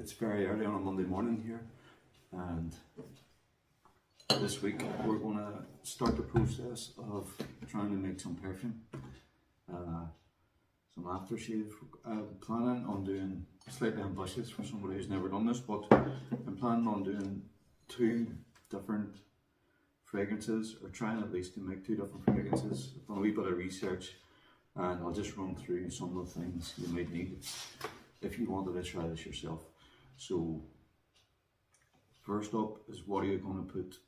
It's very early on a Monday morning here, and this week we're going to start the process of trying to make some perfume, some aftershave. I'm planning on doing slightly ambitious for somebody who's never done this, but I'm planning on doing 2 different fragrances, or trying at least to make 2 different fragrances. I've done a wee bit of research, and I'll just run through some of the things you might need if you wanted to try this yourself. So first up is, what are you going to put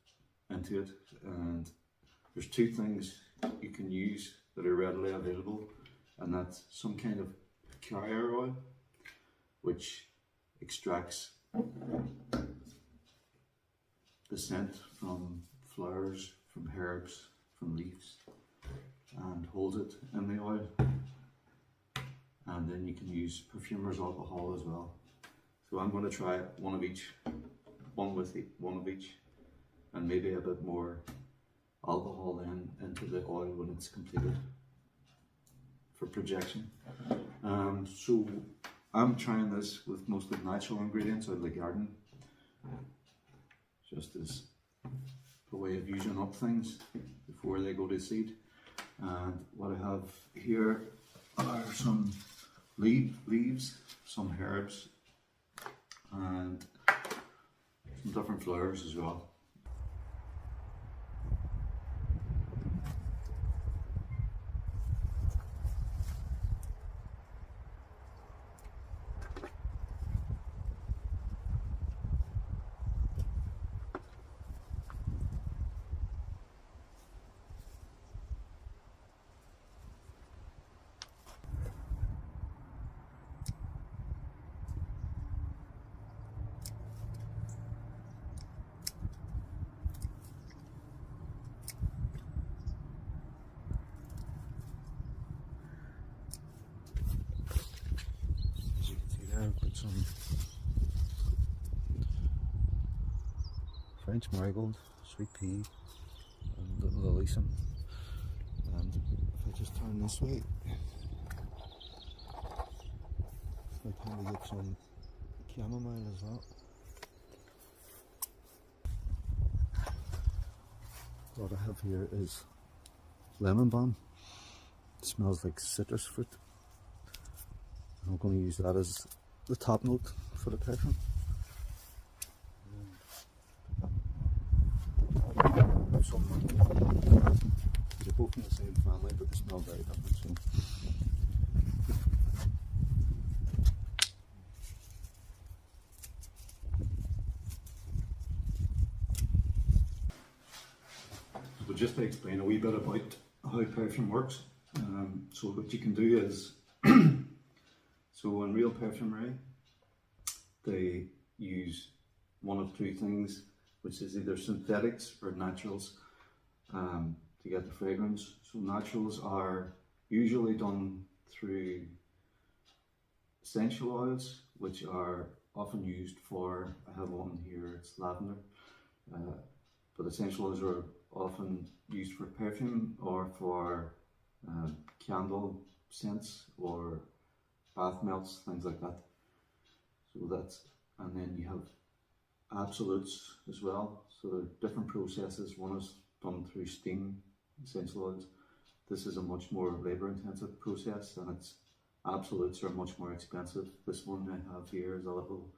into it? And there's 2 things you can use that are readily available, and that's some kind of carrier oil, which extracts the scent from flowers, from herbs, from leaves, and holds it in the oil. And then you can use perfumer's alcohol as well. So I'm going to try one of each, one of each, and maybe a bit more alcohol then into the oil when it's completed for projection. So I'm trying this with mostly natural ingredients out of the garden, just as a way of using up things before they go to seed. And what I have here are some leaves, some herbs, and some different flowers as well. Put some French marigold, sweet pea, and little alyssum. And if I just turn this way, I kind of get some chamomile as well. What I have here is lemon balm. It smells like citrus fruit. I'm going to use that as the top note for the perfume. They're both in the same family, but they smell very different. So just to explain a wee bit about how perfume works. So what you can do is, so in real perfumery, they use one of 2 things, which is either synthetics or naturals, to get the fragrance. So naturals are usually done through essential oils, which are often used for, I have one here, it's lavender, but essential oils are often used for perfume or for candle scents or bath melts, things like that. So that's, and then you have absolutes as well. So there are different processes. One is done through steam, essential oils. This is a much more labour intensive process, and its absolutes are much more expensive. This one I have here is a little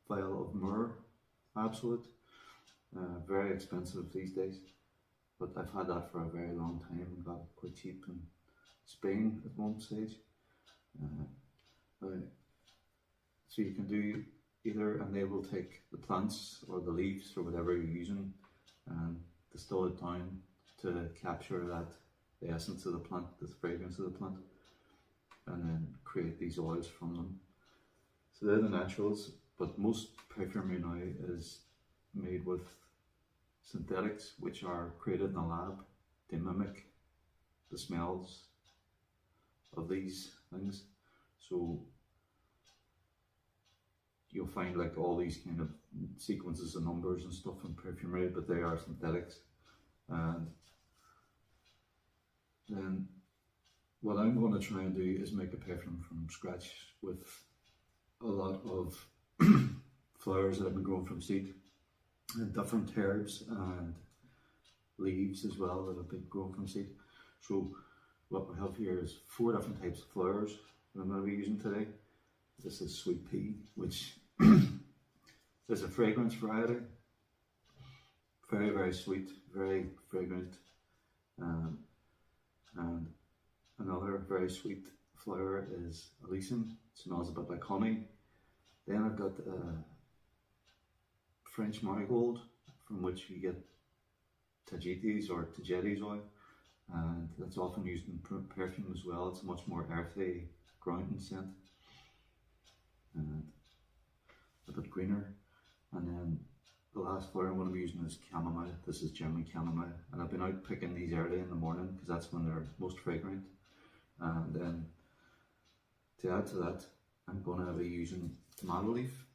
vial of myrrh absolute. Very expensive these days, but I've had that for a very long time and got it quite cheap in Spain at one stage. So you can do either, and they will take the plants or the leaves or whatever you're using and distill it down to capture that, the essence of the plant, the fragrance of the plant, and then create these oils from them. So they're the naturals, but most perfumery now is made with synthetics, which are created in a lab to mimic the smells of these things. So you'll find like all these kind of sequences of numbers and stuff in perfumery, but they are synthetics. And then what I'm going to try and do is make a perfume from scratch with a lot of flowers that have been grown from seed, and different herbs and leaves as well that have been grown from seed. So what we have here is 4 different types of flowers that I'm going to be using today. This is sweet pea, which is a fragrance variety. Very, very sweet, very fragrant. And another very sweet flower is alyssum. It smells a bit like honey. Then I've got French marigold, from which you get Tagetes oil, and that's often used in perfume as well. It's a much more earthy, grounding scent, and a bit greener. And then the last flower I'm going to be using is chamomile. This is German chamomile, and I've been out picking these early in the morning because that's when they're most fragrant. And then to add to that, I'm going to be using tomato leaf,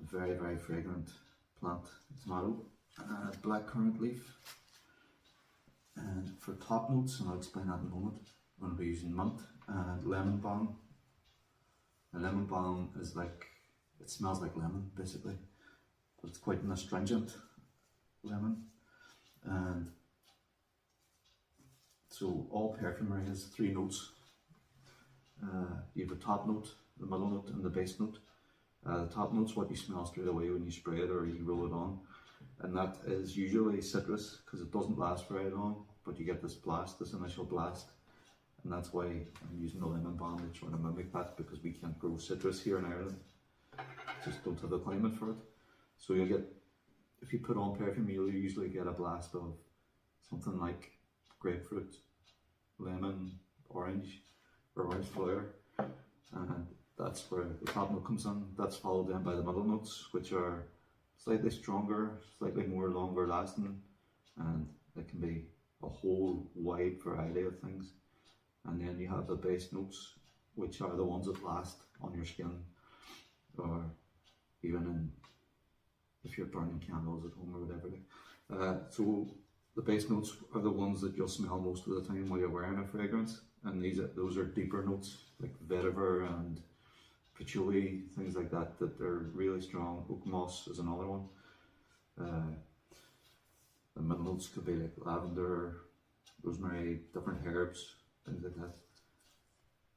a very, very fragrant plant, tomato, blackcurrant leaf. And for top notes, and I'll explain that in a moment, I'm going to be using mint and lemon balm. And lemon balm is like, it smells like lemon basically, but it's quite an astringent lemon. And so all perfumery has 3 notes. You have a top note, the middle note, and the base note. The top note's what you smell straight away when you spray it or you roll it on, and that is usually citrus because it doesn't last very long, but you get this blast, this initial blast, and that's why I'm using the lemon balm to try to mimic that, because we can't grow citrus here in Ireland, just don't have the climate for it. So you'll get, if you put on perfume, you'll usually get a blast of something like grapefruit, lemon, orange, or orange flower, and that's where the top note comes in. That's followed then by the middle notes, which are slightly stronger, slightly more longer lasting, and it can be a whole wide variety of things. And then you have the base notes, which are the ones that last on your skin, or even in, if you're burning candles at home or whatever. So the base notes are the ones that you'll smell most of the time while you're wearing a fragrance, and those are deeper notes like vetiver and patchouli, things like that, that they're really strong. Oak moss is another one. The middle notes could be like lavender, rosemary, different herbs, things like that.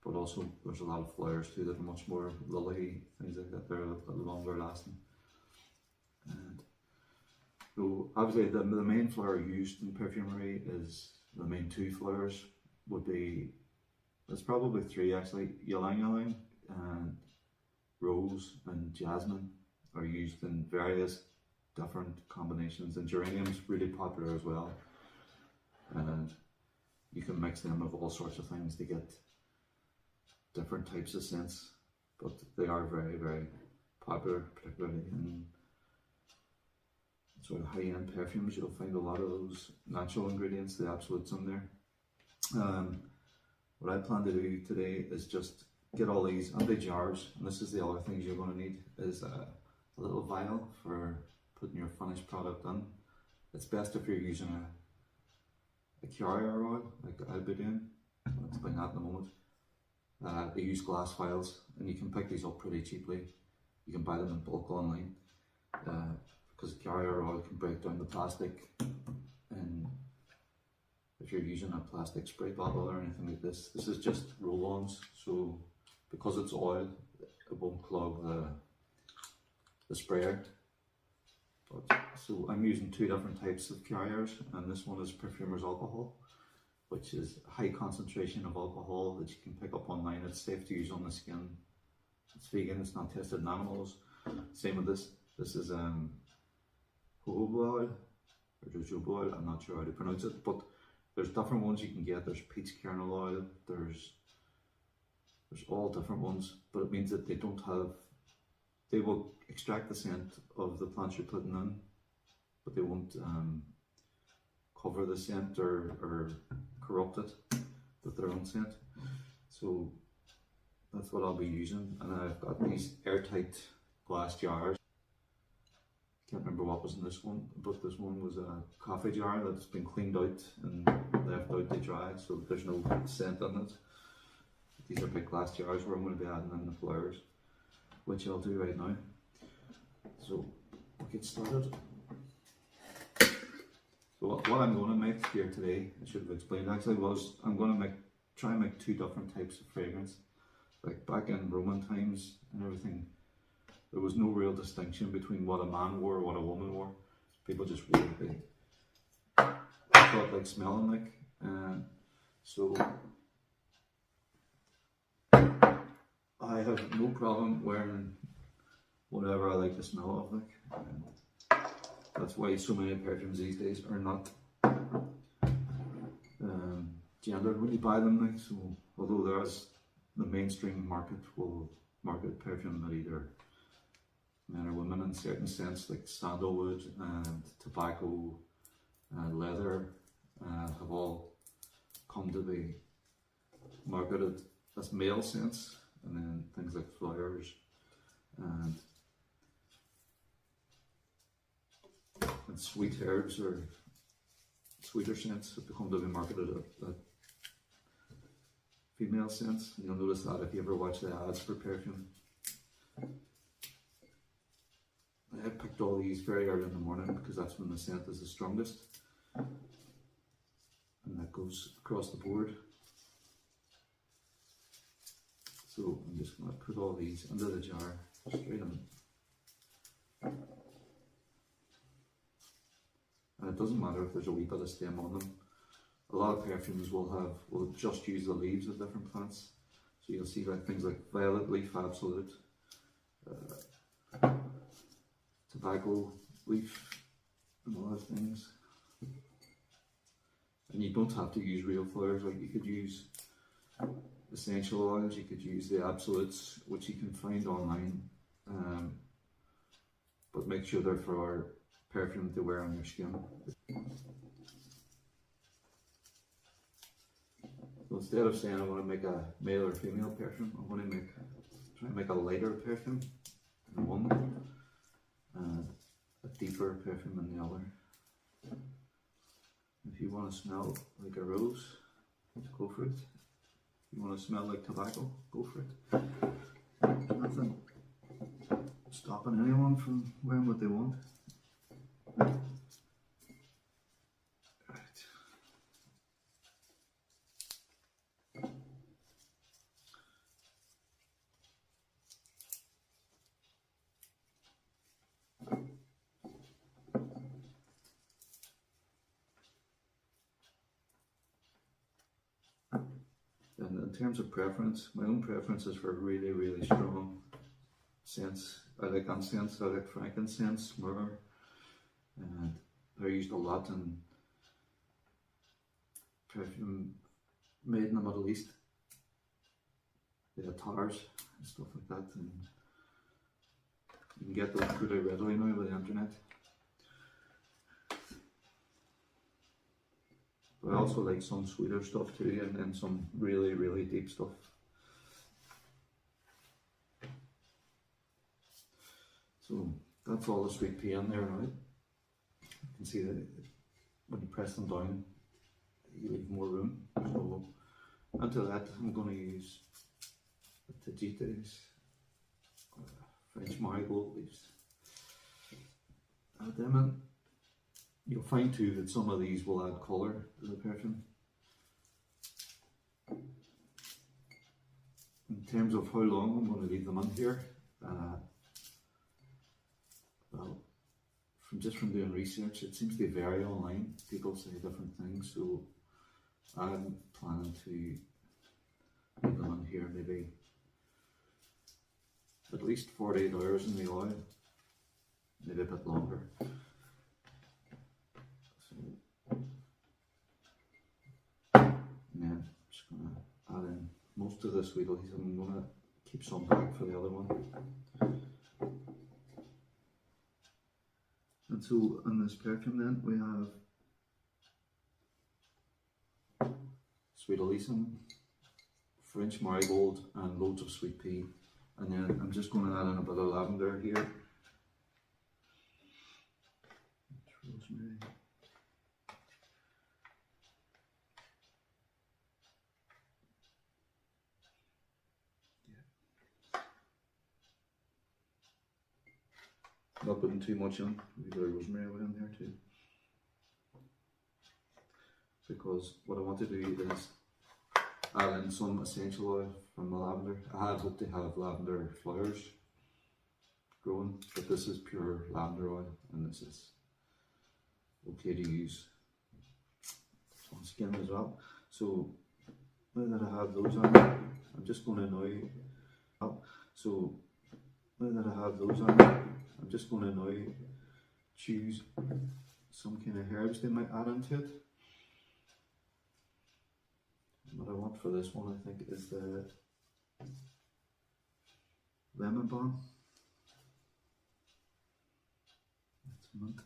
But also there's a lot of flowers too that are much more lily, things like that, they're a little longer lasting. And so obviously the main flower used in perfumery is, the main 2 flowers would be, there's probably 3 actually, ylang ylang and rose and jasmine are used in various different combinations, and geranium's really popular as well, and you can mix them with all sorts of things to get different types of scents, but they are very, very popular, particularly in sort of high-end perfumes. You'll find a lot of those natural ingredients, the absolutes in there. What I plan to do today is just get all these into jars, and this is the other things you're going to need, is a little vial for putting your finished product in. It's best if you're using a carrier oil, like I'll be doing. I'll explain that in a moment. They use glass vials, and you can pick these up pretty cheaply. You can buy them in bulk online, because carrier oil can break down the plastic, and if you're using a plastic spray bottle or anything like this, this is just roll-ons, so because it's oil, it won't clog the sprayer. But, so I'm using 2 different types of carriers, and this one is perfumer's alcohol, which is a high concentration of alcohol that you can pick up online. It's safe to use on the skin. It's vegan, it's not tested in animals. Same with this. This is jojoba oil, or jojoba oil, I'm not sure how to pronounce it, but there's different ones you can get. There's peach kernel oil, there's all different ones, but it means that they will extract the scent of the plants you're putting in, but they won't cover the scent or corrupt it with their own scent. So that's what I'll be using, and I've got these airtight glass jars. Can't remember what was in this one, but this one was a coffee jar that's been cleaned out and left out to dry, so that there's no scent in it. These are big glass jars where I'm going to be adding in the flowers. which I'll do right now. So we'll get started. So what I'm going to make here today, I should have explained actually, was I'm going to try and make two different types of fragrance. Like back in Roman times and everything, there was no real distinction between what a man wore or what a woman wore. People just wore what they thought like smelling like. So I have no problem wearing whatever I like the smell of, like. That's why so many perfumes these days are not gendered when you buy them, like. So although there's the mainstream market will market perfume that either men or women in a certain sense, like sandalwood and tobacco and leather have all come to be marketed as male scents, and then things like flowers and sweet herbs or sweeter scents have become to be marketed at female scents. You'll notice that if you ever watch the ads for perfume. I picked all these very early in the morning because that's when the scent is the strongest, and that goes across the board. So I'm just going to put all these into the jar straight in. And it doesn't matter if there's a wee bit of stem on them. A lot of perfumes will just use the leaves of different plants. So you'll see like things like violet leaf absolute, tobacco leaf, and other things. And you don't have to use real flowers. Like you could use essential oils, you could use the absolutes, which you can find online, but make sure they're for perfume to wear on your skin. So instead of saying I want to make a male or female perfume, I'm going to try and make a lighter perfume in one and a deeper perfume in the other. If you want to smell like a rose, go for it. If you want to smell like tobacco, go for it. There's nothing stopping anyone from wearing what they want. And in terms of preference, my own preference is for really, really strong scents. I like incense, I like frankincense, myrrh, and they're used a lot in perfume made in the Middle East. The attars and stuff like that, and you can get those pretty readily now with the internet. But I also like some sweeter stuff too, and then some really, really deep stuff. So that's all the sweet pea in there now. You can see that when you press them down, you leave more room. So into that, I'm going to use the Tajitas, French marigold leaves. Add them in. You'll find too that some of these will add colour to the perfume. In terms of how long I'm going to leave them in here, well, from doing research, it seems to vary online. People say different things, so I'm planning to leave them in here maybe at least 48 hours in the oil, maybe a bit longer. And then I'm just going to add in most of the sweet leaves. I'm going to keep some back for the other one. And so in this perfume then we have sweet alyssum, French marigold, and loads of sweet pea. And then I'm just going to add in a bit of lavender here. Rosemary. Not putting too much in, maybe a bit of rosemary oil in there too. Because what I want to do is add in some essential oil from the lavender. I had hoped to have lavender flowers growing, but this is pure lavender oil, and this is okay to use on skin as well. So now that I have those on, I'm just going to choose some kind of herbs they might add into it. What I want for this one, I think, is the lemon balm. That's mint.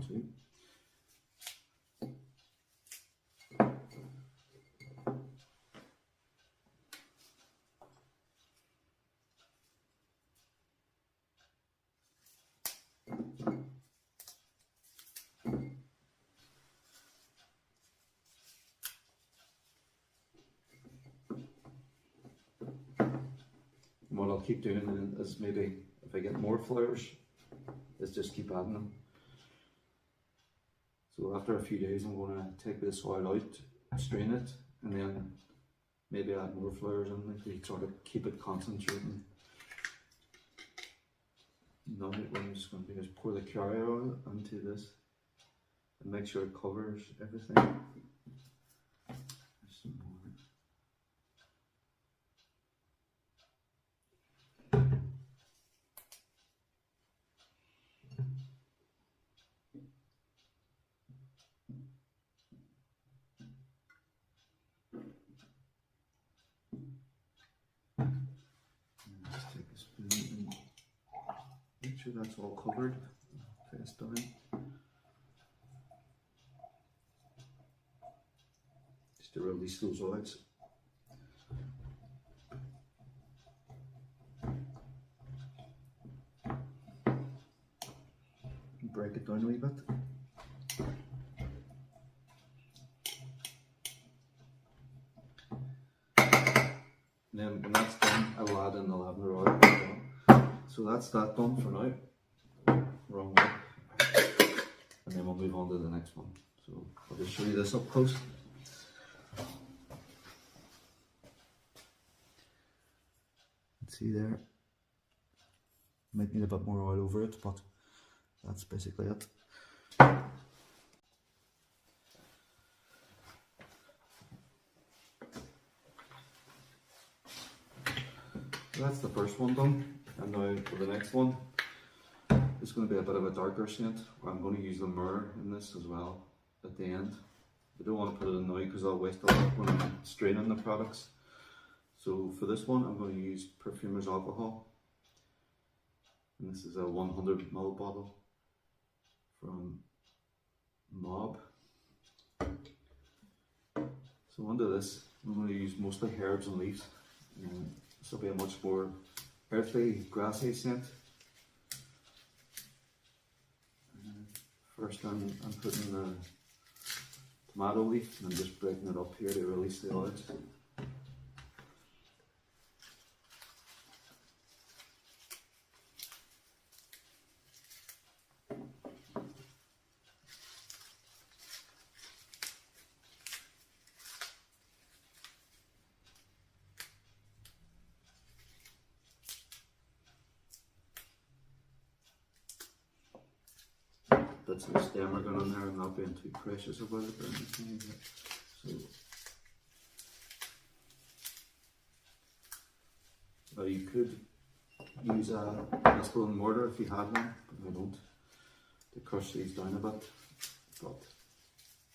Too. What I'll keep doing is maybe if I get more flowers, is just keep adding them. So after a few days, I'm going to take this oil out, strain it, and then maybe add more flowers in it to sort of keep it concentrating. Now what I'm just going to do is pour the curry oil into this and make sure it covers everything. There's some more. Just take a spoon and make sure that's all covered. Press down. Just to release those oils. Break it down a wee bit. And then when that's done, I'll add in the lavender oil. So that's that done for now. Wrong one. And then we'll move on to the next one. So I'll just show you this up close. See there. Might need a bit more oil over it, but that's basically it. So that's the first one done, and now for the next one, it's going to be a bit of a darker scent. I'm going to use the myrrh in this as well at the end. I don't want to put it in now because I'll waste a lot when I'm straining the products. So for this one, I'm going to use perfumer's alcohol, and this is a 100 ml bottle from Mob. So under this, I'm going to use mostly herbs and leaves. This will be a much more earthy, grassy scent. First I'm putting the tomato leaf and I'm just breaking it up here to release the oils. Bits of the stem are going on there. I'm not being too precious about it or anything. So you could use a pestle and mortar if you had one, but I don't, to crush these down a bit. But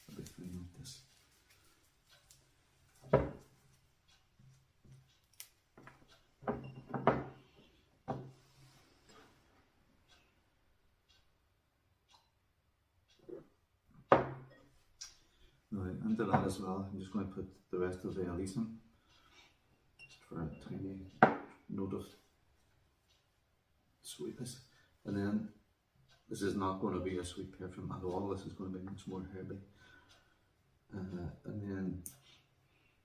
I'll be fine with this. Right, into that as well, I'm just going to put the rest of the Elysium, just for a tiny note of sweetness. And then this is not going to be a sweet perfume at all. This is going to be much more herby. And then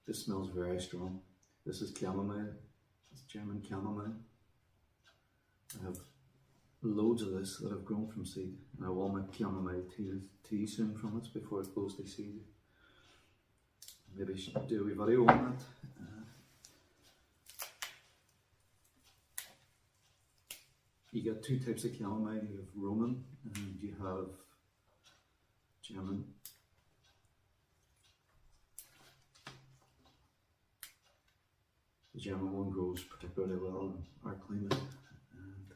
this smells very strong. This is chamomile. It's German chamomile. I have loads of this that I've grown from seed. And I will make chamomile tea soon from it before it goes to seed. Maybe I should do a wee video on that. You get two types of chamomile. You have Roman and you have German. The German one grows particularly well in our climate, and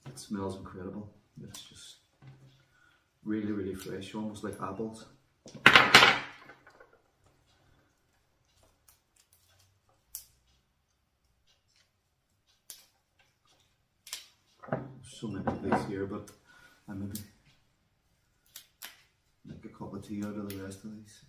it smells incredible. It's just really, really fresh, almost like apples. So many things here, but I maybe make a cup of tea out of the rest of these.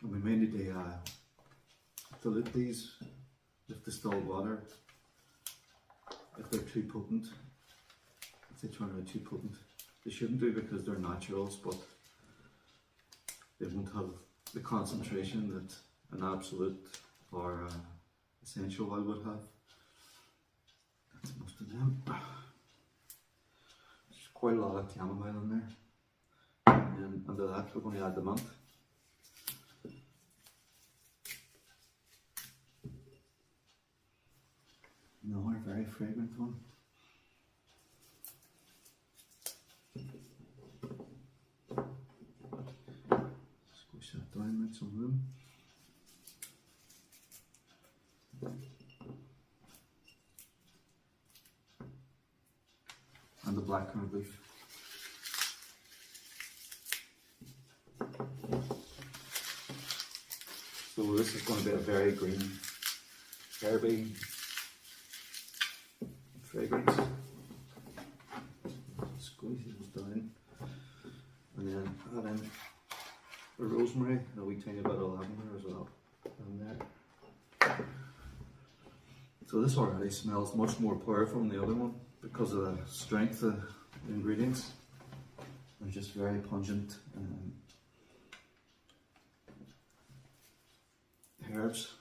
And we may need to dilute these with distilled water if they're too potent. If they turn out too potent, they shouldn't do because they're naturals, but they won't have the concentration that an absolute or essential oil would have. That's most of them. There's quite a lot of chamomile in there. And then under that we're going to add the mint. Another very fragrant one. Squish that down, make some room. And the blackcurrant leaf. So this is going to be a very green, herby fragrance. Squeeze these down, and then add in the rosemary, a wee tiny bit of lavender as well down there. So this already smells much more powerful than the other one because of the strength of the ingredients. They're just very pungent herbs.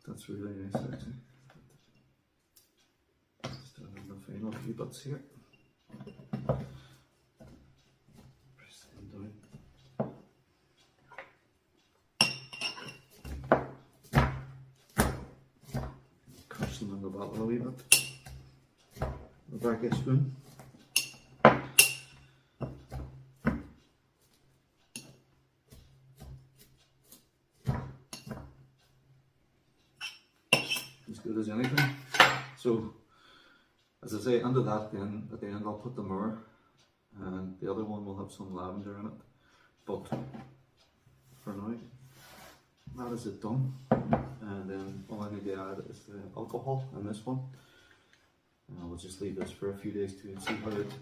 That's really nice actually. Still have the final few bits here. Press them down. Crush them in the bottle a wee bit. The back of a spoon. As good as anything. So, as I say, under that then, at the end I'll put the myrrh, and the other one will have some lavender in it. But for now, that is it done. And then all I need to add is the alcohol in this one. And I will just leave this for a few days to see how it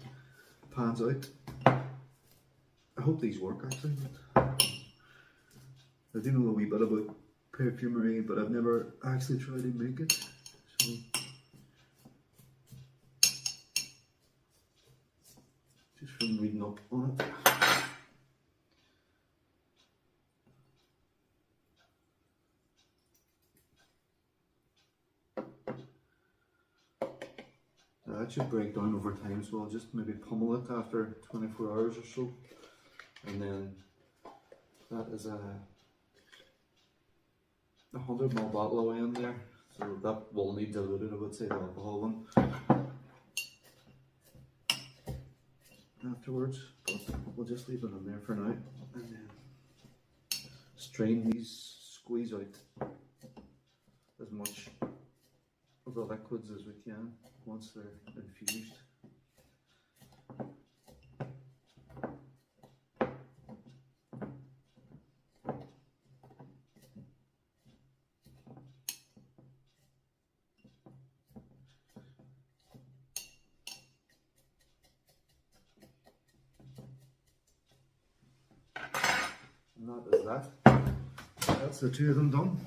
pans out. I hope these work actually. I do know a wee bit about perfumery, but I've never actually tried to make it. So just from reading up on it. That should break down over time, so I'll just maybe pummel it after 24 hours or so. And then that is a 100ml bottle away in there, so that will need diluted, I would say, the alcohol one afterwards, but we'll just leave it in there for now. And then strain these, squeeze out as much of the liquids as we can once they're infused. And that is that. That's the two of them done.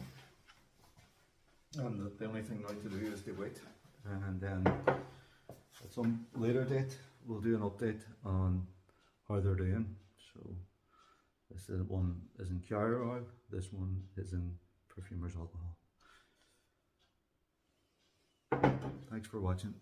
And the only thing now to do is to wait, and then at some later date we'll do an update on how they're doing. So this one is in carrier oil, this one is in perfumer's alcohol. Thanks for watching.